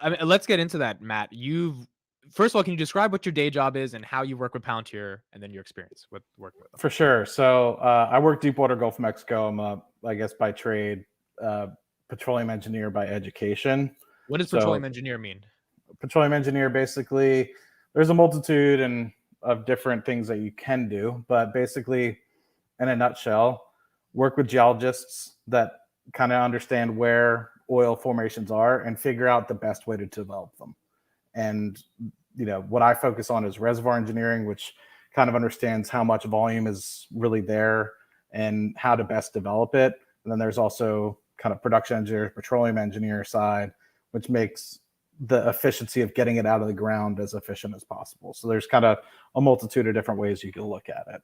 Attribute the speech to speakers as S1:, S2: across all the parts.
S1: I mean, let's get into that, Matt. First of all, can you describe what your day job is and how you work with Palantir, and then your experience with working with them?
S2: For sure. So I work deep water Gulf of Mexico. I'm I guess by trade, uh, petroleum engineer by education.
S1: What does
S2: So
S1: petroleum engineer mean?
S2: petroleum engineer, basically, there's a multitude of different things that you can do, but basically, in a nutshell, work with geologists that kind of understand where oil formations are and figure out the best way to develop them. And what I focus on is reservoir engineering, which kind of understands how much volume is really there and how to best develop it. And then there's also kind of production engineer, petroleum engineer side, which makes the efficiency of getting it out of the ground as efficient as possible. So there's kind of a multitude of different ways you can look at it.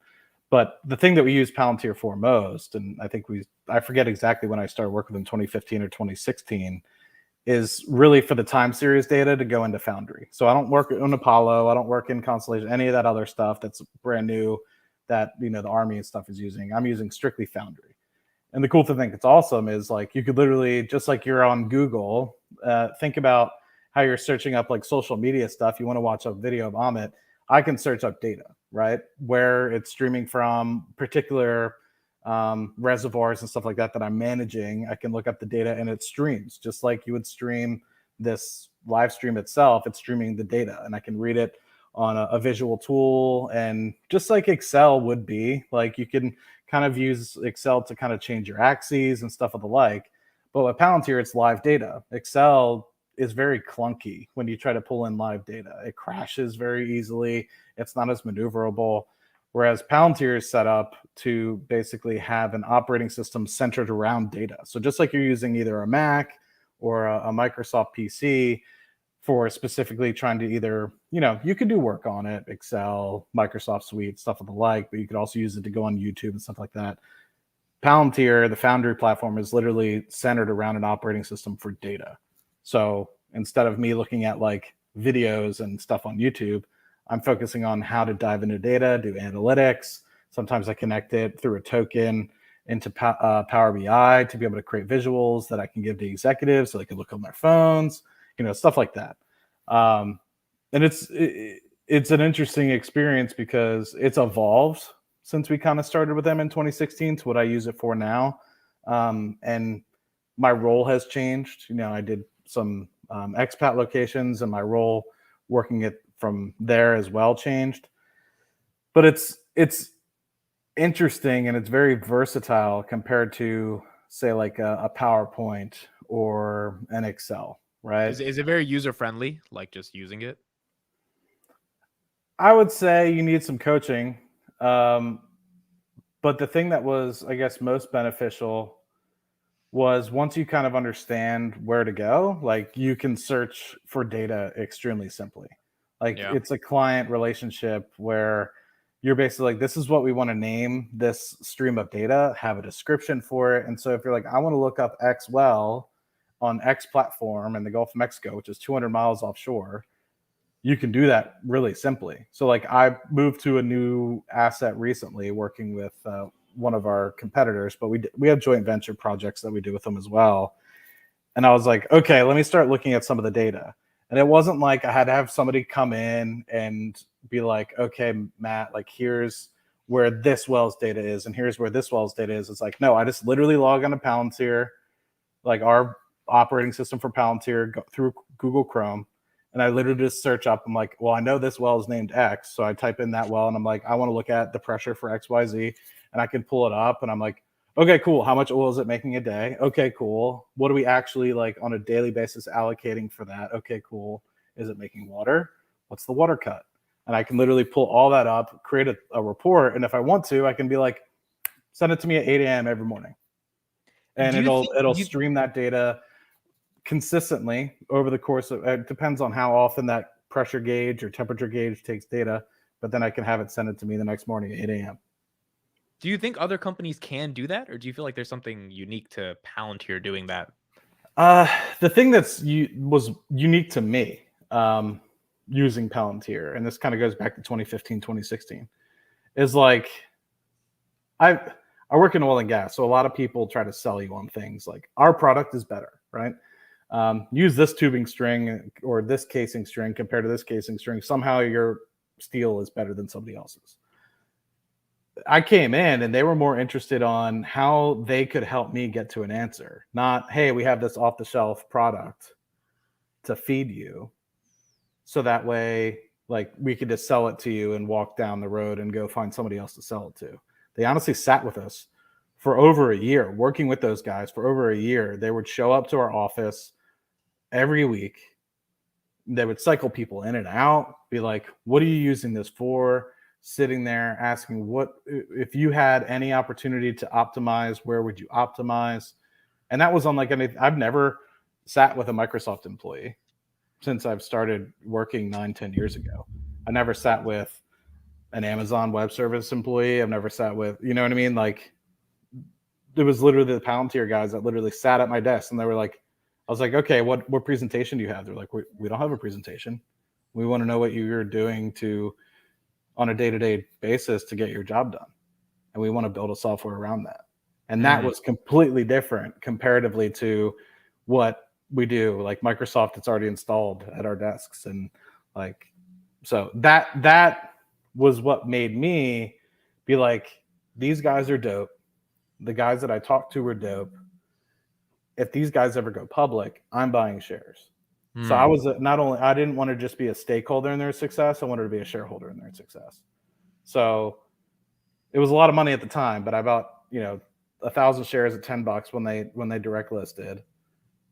S2: But the thing that we use Palantir for most, and I forget exactly when I started working with them, 2015 or 2016, is really for the time series data to go into Foundry. So I don't work on Apollo, I don't work in Constellation, any of that other stuff that's brand new that the Army and stuff is using. I'm using strictly Foundry. And the cool thing that's awesome is like you could literally, just like you're on Google, think about how you're searching up like social media stuff. You want to watch a video of Amit, I can search up data, right? Where it's streaming from, particular reservoirs and stuff like that I'm managing. I can look up the data and it streams just like you would stream this live stream itself. It's streaming the data and I can read it on a visual tool, and just like Excel would be, like you can kind of use Excel to kind of change your axes and stuff of the like. But with Palantir, it's live data. Excel is very clunky when you try to pull in live data. It crashes very easily. It's not as maneuverable. Whereas Palantir is set up to basically have an operating system centered around data. So just like you're using either a Mac or a Microsoft PC for specifically trying to either, you could do work on it, Excel, Microsoft Suite, stuff of the like, but you could also use it to go on YouTube and stuff like that. Palantir, the Foundry platform, is literally centered around an operating system for data. So instead of me looking at like videos and stuff on YouTube, I'm focusing on how to dive into data, do analytics. Sometimes I connect it through a token into Power BI to be able to create visuals that I can give to executives so they can look on their phones, stuff like that. And it's an interesting experience because it's evolved since we kind of started with them in 2016 to what I use it for now. And my role has changed. I did some expat locations, and my role working it from there as well changed. But it's interesting and it's very versatile compared to, say, like a PowerPoint or an Excel, right?
S1: Is it very user friendly, like just using it?
S2: I would say you need some coaching. But the thing that was, I guess, most beneficial was once you kind of understand where to go, like you can search for data extremely simply. Like it's a client relationship where you're basically like, this is what we want to name this stream of data, have a description for it. And so if you're like, I want to look up X well on X platform in the Gulf of Mexico, which is 200 miles offshore, you can do that really simply. So like I moved to a new asset recently working with one of our competitors, but we have joint venture projects that we do with them as well. And I was like, okay, let me start looking at some of the data. And it wasn't like I had to have somebody come in and be like, okay, Matt, like here's where this well's data is and here's where this well's data is. It's like, no, I just literally log on to Palantir, like our operating system for Palantir, go through Google Chrome. And I literally just search up. I'm like, well, I know this well is named X. So I type in that well and I'm like, I want to look at the pressure for XYZ. And I can pull it up and I'm like, okay, cool. How much oil is it making a day? Okay, cool. What are we actually like on a daily basis allocating for that? Okay, cool. Is it making water? What's the water cut? And I can literally pull all that up, create a report. And if I want to, I can be like, send it to me at 8 a.m. every morning. And it'll stream that data consistently over the course of, it depends on how often that pressure gauge or temperature gauge takes data, but then I can have it send it to me the next morning at 8 a.m.
S1: Do you think other companies can do that, or do you feel like there's something unique to Palantir doing that?
S2: The thing was unique to me using Palantir, and this kind of goes back to 2015, 2016, is like I work in oil and gas, so a lot of people try to sell you on things like our product is better, right? use this tubing string or this casing string compared to this casing string. Somehow your steel is better than somebody else's. I came in and they were more interested on how they could help me get to an answer, not, hey, we have this off the shelf product to feed you. So that way, like, we could just sell it to you and walk down the road and go find somebody else to sell it to. They honestly sat with us for over a year, working with those guys for over a year. They would show up to our office every week. They would cycle people in and out, be like, what are you using this for? Sitting there asking, what if you had any opportunity to optimize, where would you optimize? And that was on like, I mean, I've never sat with a Microsoft employee since I've started working 9-10 years ago. I never sat with an Amazon Web Service employee. I've never sat with, you know what I mean? Like, it was literally the Palantir guys that literally sat at my desk and they were like, I was like, okay, what presentation do you have? They're like, we don't have a presentation. We want to know what you're doing to on a day-to-day basis to get your job done. And we want to build a software around that. And that was completely different comparatively to what we do. Like Microsoft, it's already installed at our desks. And like, so that was what made me be like, these guys are dope. The guys that I talked to were dope. If these guys ever go public, I'm buying shares. So I was I didn't want to just be a stakeholder in their success. I wanted to be a shareholder in their success. So it was a lot of money at the time, but I bought, 1,000 shares at $10 when they direct listed,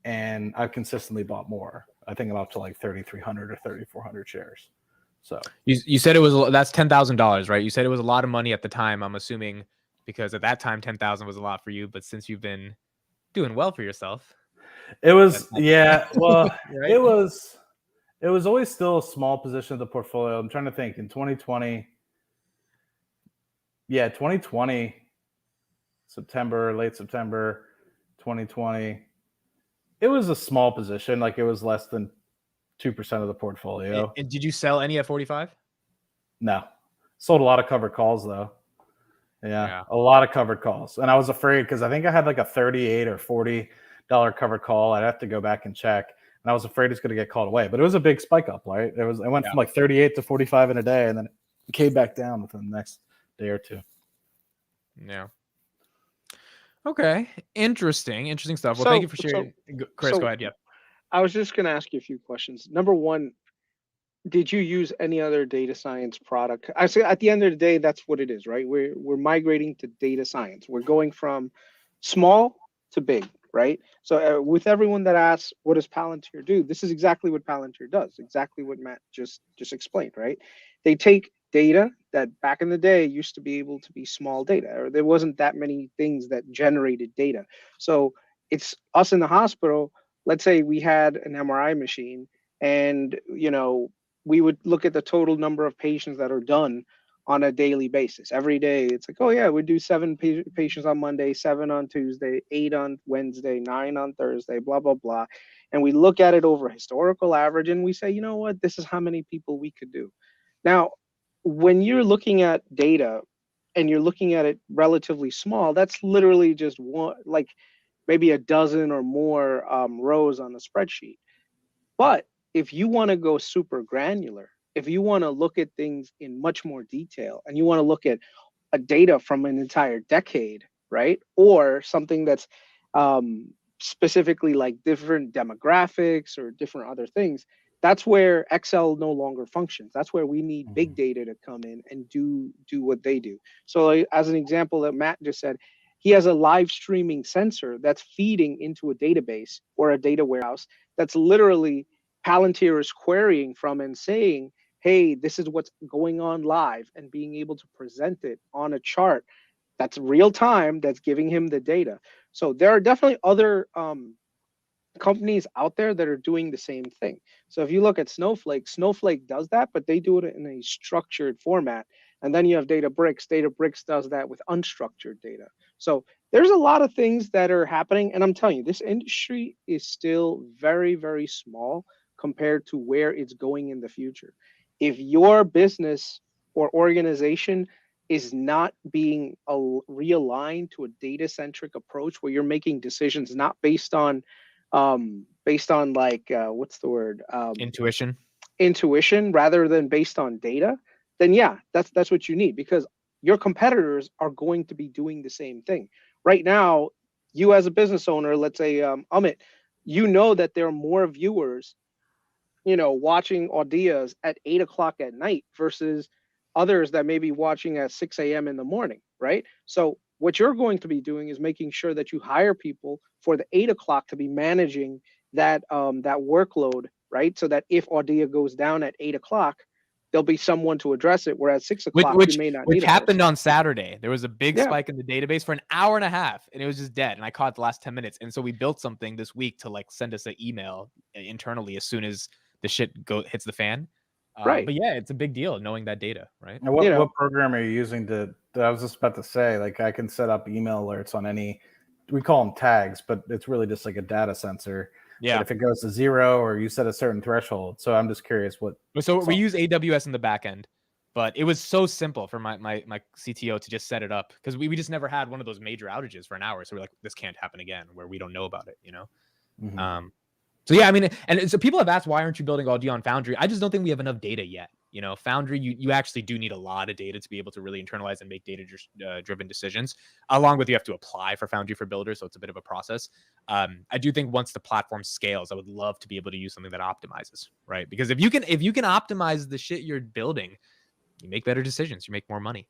S2: and I've consistently bought more. I think I'm up to like 3,300 or 3,400 shares. So
S1: you said that's $10,000, right? You said it was a lot of money at the time. I'm assuming because at that time 10,000 was a lot for you, but since you've been doing well for yourself.
S2: It was, yeah. Well,
S1: right?
S2: it was always still a small position of the portfolio. I'm trying to think in 2020. Yeah, 2020, late September 2020. It was a small position. Like it was less than 2% of the portfolio.
S1: And did you sell any at 45?
S2: No. Sold a lot of covered calls though. Yeah, a lot of covered calls. And I was afraid because I think I had like a $38 or $40 covered call. I'd have to go back and check. And I was afraid it's going to get called away. But it was a big spike up, right? It went from like 38 to 45 in a day, and then it came back down within the next day or two.
S1: Yeah. Okay. Interesting stuff. Well, thank you for sharing. Chris, go ahead. Yeah.
S3: I was just going to ask you a few questions. Number one, did you use any other data science product? I say at the end of the day, that's what it is, right? We're migrating to data science. We're going from small to big, right? So with everyone that asks, what does Palantir do? This is exactly what Palantir does. Exactly what Matt just explained, right? They take data that back in the day used to be able to be small data, or there wasn't that many things that generated data. So it's us in the hospital. Let's say we had an MRI machine, and we would look at the total number of patients that are done on a daily basis. Every day, it's like, oh yeah, we do 7 patients on Monday, 7 on Tuesday, 8 on Wednesday, 9 on Thursday, blah, blah, blah. And we look at it over historical average and we say, you know what, this is how many people we could do. Now, when you're looking at data and you're looking at it relatively small, that's literally just one, like maybe a dozen or more rows on a spreadsheet. But if you want to go super granular, if you want to look at things in much more detail and you want to look at a data from an entire decade, right? Or something that's specifically like different demographics or different other things, that's where Excel no longer functions. That's where we need big data to come in and do what they do. So as an example that Matt just said, he has a live streaming sensor that's feeding into a database or a data warehouse that's literally Palantir is querying from and saying, hey, this is what's going on live, and being able to present it on a chart that's real time, that's giving him the data. So there are definitely other companies out there that are doing the same thing. So if you look at Snowflake does that, but they do it in a structured format. And then you have Databricks. Databricks does that with unstructured data. So there's a lot of things that are happening. And I'm telling you, this industry is still very, very small compared to where it's going in the future. If your business or organization is not being realigned to a data-centric approach where you're making decisions not based on based on like what's the word,
S1: Intuition.
S3: rather than based on data, then yeah, that's what you need, because your competitors are going to be doing the same thing. Right now, you as a business owner, let's say Amit, you know that there are more viewers, watching Audias at 8 o'clock at night versus others that may be watching at 6 a.m. in the morning, right? So what you're going to be doing is making sure that you hire people for the 8 o'clock to be managing that that workload, right? So that if Audia goes down at 8 o'clock, there'll be someone to address it. Whereas 6 o'clock, you may not
S1: Which
S3: need a
S1: happened
S3: person.
S1: on Saturday. There was a big
S3: Yeah,
S1: spike in the database for an hour and a half, and it was just dead. And I caught the last 10 minutes. And so we built something this week to like send us an email internally as soon as the shit hits the fan.
S3: right.
S1: But yeah, it's a big deal knowing that data, right?
S2: And what program are you using to? I was just about to say, like, I can set up email alerts on any. We call them tags, but it's really just like a data sensor.
S1: Yeah.
S2: But if it goes to 0 or you set a certain threshold, so I'm just curious what.
S1: So we use AWS in the back end, but it was so simple for my CTO to just set it up, because we just never had one of those major outages for an hour. So we're like, this can't happen again where we don't know about it,
S2: Mm-hmm.
S1: So yeah, I mean, and so people have asked, why aren't you building Audio on Foundry? I just don't think we have enough data yet. Foundry, you actually do need a lot of data to be able to really internalize and make data-driven decisions. Along with, you have to apply for Foundry for builders, so it's a bit of a process. I do think once the platform scales, I would love to be able to use something that optimizes, right? Because if you can optimize the shit you're building, you make better decisions, you make more money.